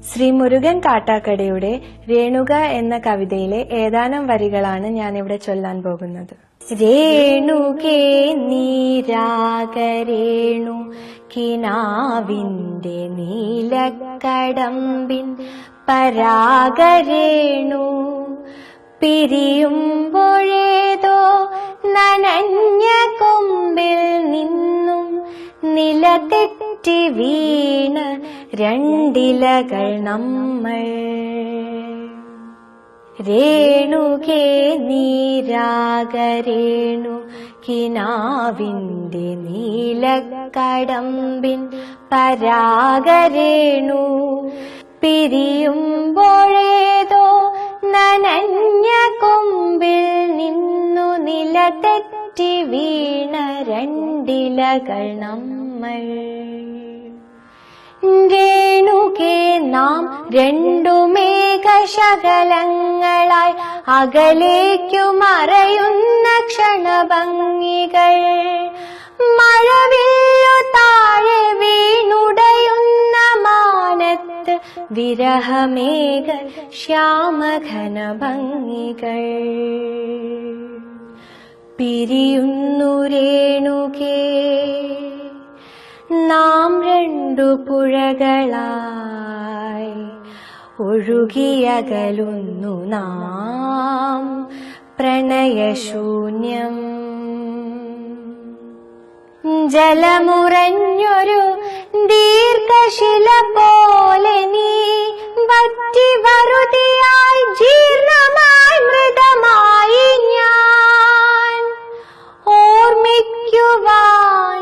ശ്രീ മുരുകൻ കാട്ടാക്കടയുടെ രേണുക എന്ന കവിതയിലെ ഏതാനും വരികളാണ് ഞാനിവിടെ ചൊല്ലാൻ പോകുന്നത്. രേണുകേ നീരാഗരേണു കിനാവിന്റെ നീലക്കടമ്പിൻ പരാഗരേണു പിരിയുമ്പോഴേതോ നനഞ്ഞ കൊമ്പിൽ നിന്നും നിലതെറ്റി വീണ് രണ്ടിലകൾ നമ്മൾ. രേണുകേ നീരാഗരേണു കിനാവിന്റെ നീലക്കടമ്പിൻ പരാഗരേണു പിരിയുമ്പോഴേതോ നനഞ്ഞ കൊമ്പിൽ നിന്നു നിലതെറ്റി വീണ രണ്ടിലകൾ നമ്മൾ. രേണുകേ നാം രണ്ടു മേഘശകലങ്ങളായി അകലേക്കു മറയുന്ന ക്ഷണഭംഗികൾ. മഴവില്ലു താഴെ വീണുടയുന്ന മാനത്ത് വിരഹമേഘ ശ്യാമഘന ഭംഗികൾ. പിരിയുന്നു രേണുകേ നാം രണ്ടു പുഴകളായി ഒഴുകിയകലുന്നു നാം പ്രണയശൂന്യം. ജലമുറഞ്ഞൊരു ദീർഘശില പോലെ നീ വറ്റി വറുതിയായി ജീർണമായി മൃതമായി ഞാൻ. ഓർമ്മിക്കുവാൻ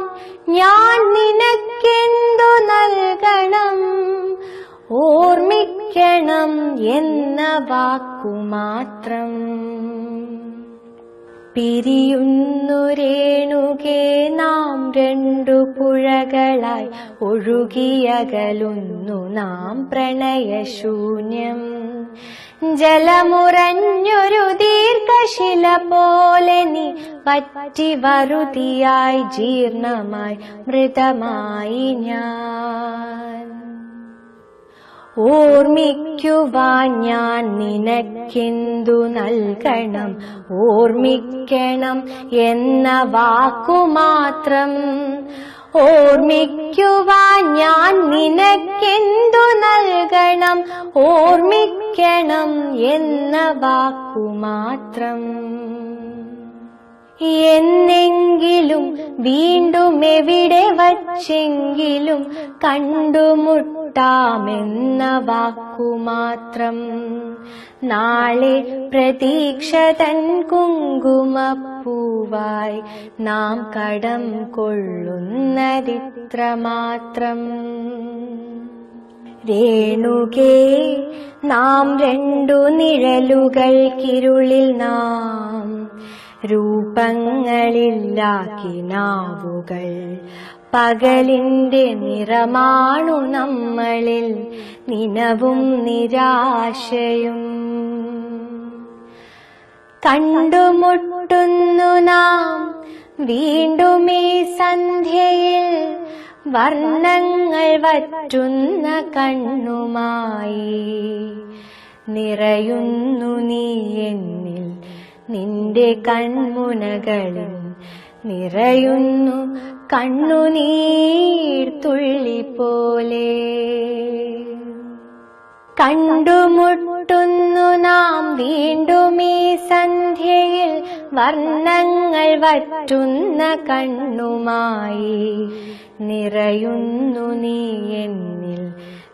ഞാൻ നിനക്കെന്തു നൽകണം, ഓർമ്മിക്കണം എന്ന വാക്കുമാത്രം. പിരിയുന്നു രേണുകേ നാം രണ്ടു പുഴകളായി ഒഴുകിയകലുന്നു നാം പ്രണയശൂന്യം. ജലമുറഞ്ഞൊരു ദീർഘശില പോലെ നീ വറ്റി വറുതിയായി ജീർണമായി മൃതമായി ഞാൻ. ഓർമ്മിക്കുവാൻ ഞാൻ നിനക്കെന്തു നൽകണം, ഓർമ്മിക്കണം എന്ന വാക്കുമാത്രം. ഓർമ്മിക്കുവാൻ ഞാൻ നിനക്കെന്തു നൽകണം, ഓർമ്മിക്കണം എന്ന വാക്കുമാത്രം. എന്നെങ്കിലും വീണ്ടും എവിടെ വച്ചെങ്കിലും കണ്ടുമുട്ടാമെന്ന വാക്കുമാത്രം. നാളെ പ്രതീക്ഷ തൻ കുങ്കുമപ്പൂവായി നാം കടം കൊള്ളുന്നതിത്രമാത്രം. രേണുകേ നാം രണ്ടു നിഴലുകൾക്കിരുളിൽ നാം രൂപങ്ങളില്ലാക്കിനാവുകൾ. പകലിന്റെ നിറമാണു നമ്മളിൽ നിനവും നിരാശയും. കണ്ടുമുട്ടുന്നു നാം വീണ്ടും ഈ സന്ധ്യയിൽ വർണ്ണങ്ങൾ വറ്റുന്ന കണ്ണുമായി. നിറയുന്നു നീ എന്നിൽ നിന്റെ കൺമുനകളിൽ, നിറയുന്നു കണ്ണുനീർ തുള്ളി പോലെ. കണ്ടുമുട്ടുന്നു നാം വീണ്ടും ഈ സന്ധ്യയിൽ വർണ്ണങ്ങൾ വറ്റുന്ന കണ്ണുമായി. നിറയുന്നു നീ എന്നിൽ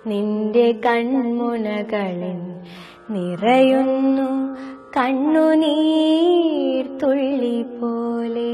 നിന്റെ കൺമുനകളിൽ, നിറയുന്നു കണ്ണുനീർ തുള്ളി പോലെ.